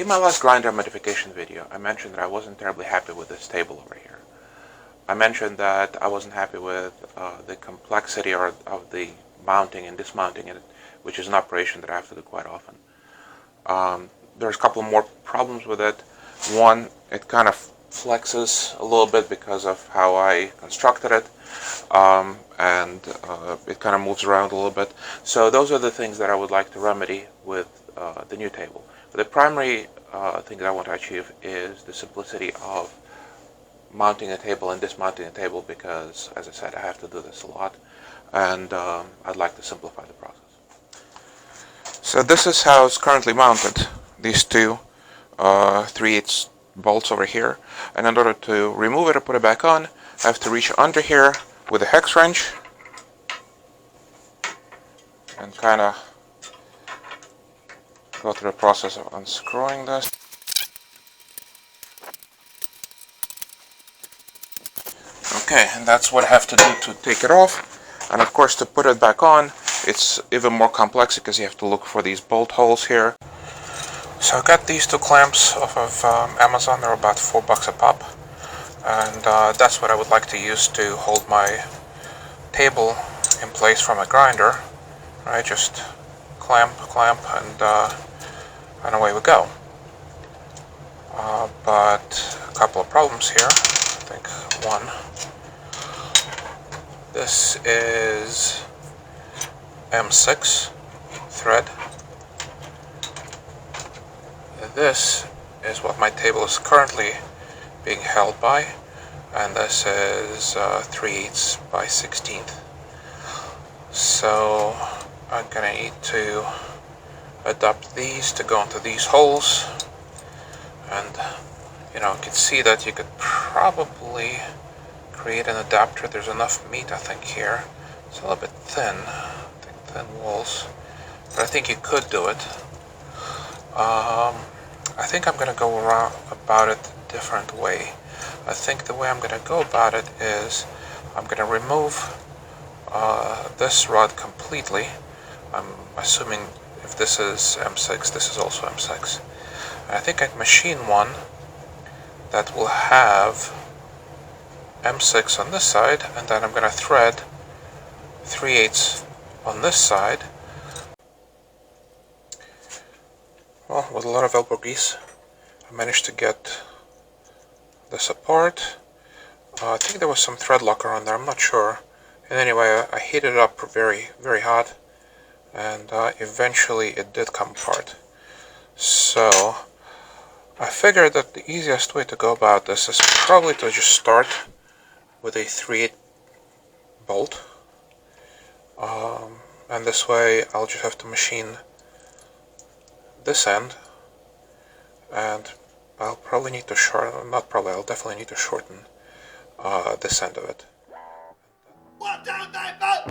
In my last grinder modification video, I mentioned that I wasn't terribly happy with this table over here. I mentioned that I wasn't happy with the complexity of the mounting and dismounting it, which is an operation that I have to do quite often. There's a couple more problems with it. One, it kind of flexes a little bit because of how I constructed it, and it kind of moves around a little bit. So those are the things that I would like to remedy with the new table. But the primary thing that I want to achieve is the simplicity of mounting a table and dismounting a table, because, as I said, I have to do this a lot, and I'd like to simplify the process. So this is how it's currently mounted, these two 3/8 bolts over here, and in order to remove it or put it back on, I have to reach under here with a hex wrench and kind of go through the process of unscrewing this. Okay, and that's what I have to do to take it off. And of course, to put it back on, it's even more complex because you have to look for these bolt holes here. So I got these two clamps off of Amazon. They're about $4 a pop, and that's what I would like to use to hold my table in place from a grinder. Right, just clamp, and away we go. But a couple of problems here. I think one. This is M6 thread. This is what my table is currently being held by, and this is 3/8 by 16th. So I'm gonna need to adapt these to go into these holes, and you can see that you could probably create an adapter. There's enough meat, I think, here. It's a little bit thin, I think thin walls, but I think you could do it. I think I'm going to go around about it a different way. I think the way I'm going to go about it is I'm going to remove this rod completely. I'm assuming if this is M6, this is also M6. And I think I can machine one that will have M6 on this side, and then I'm going to thread 3/8 on this side. Well, with a lot of elbow grease, I managed to get this apart. I think there was some thread locker on there, I'm not sure. And anyway, I heated it up very, very hot, and eventually it did come apart. So I figured that the easiest way to go about this is probably to just start with a 3/8 bolt, and this way I'll just have to machine this end, and I'll probably need to shorten, not probably, I'll definitely need to shorten this end of it. 1, 2, 3, 4.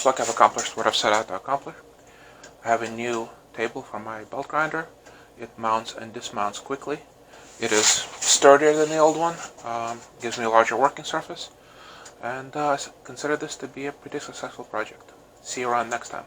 like I've accomplished what I've set out to accomplish. I have a new table for my belt grinder. It mounts and dismounts quickly. It is sturdier than the old one, gives me a larger working surface, and I consider this to be a pretty successful project. See you around next time.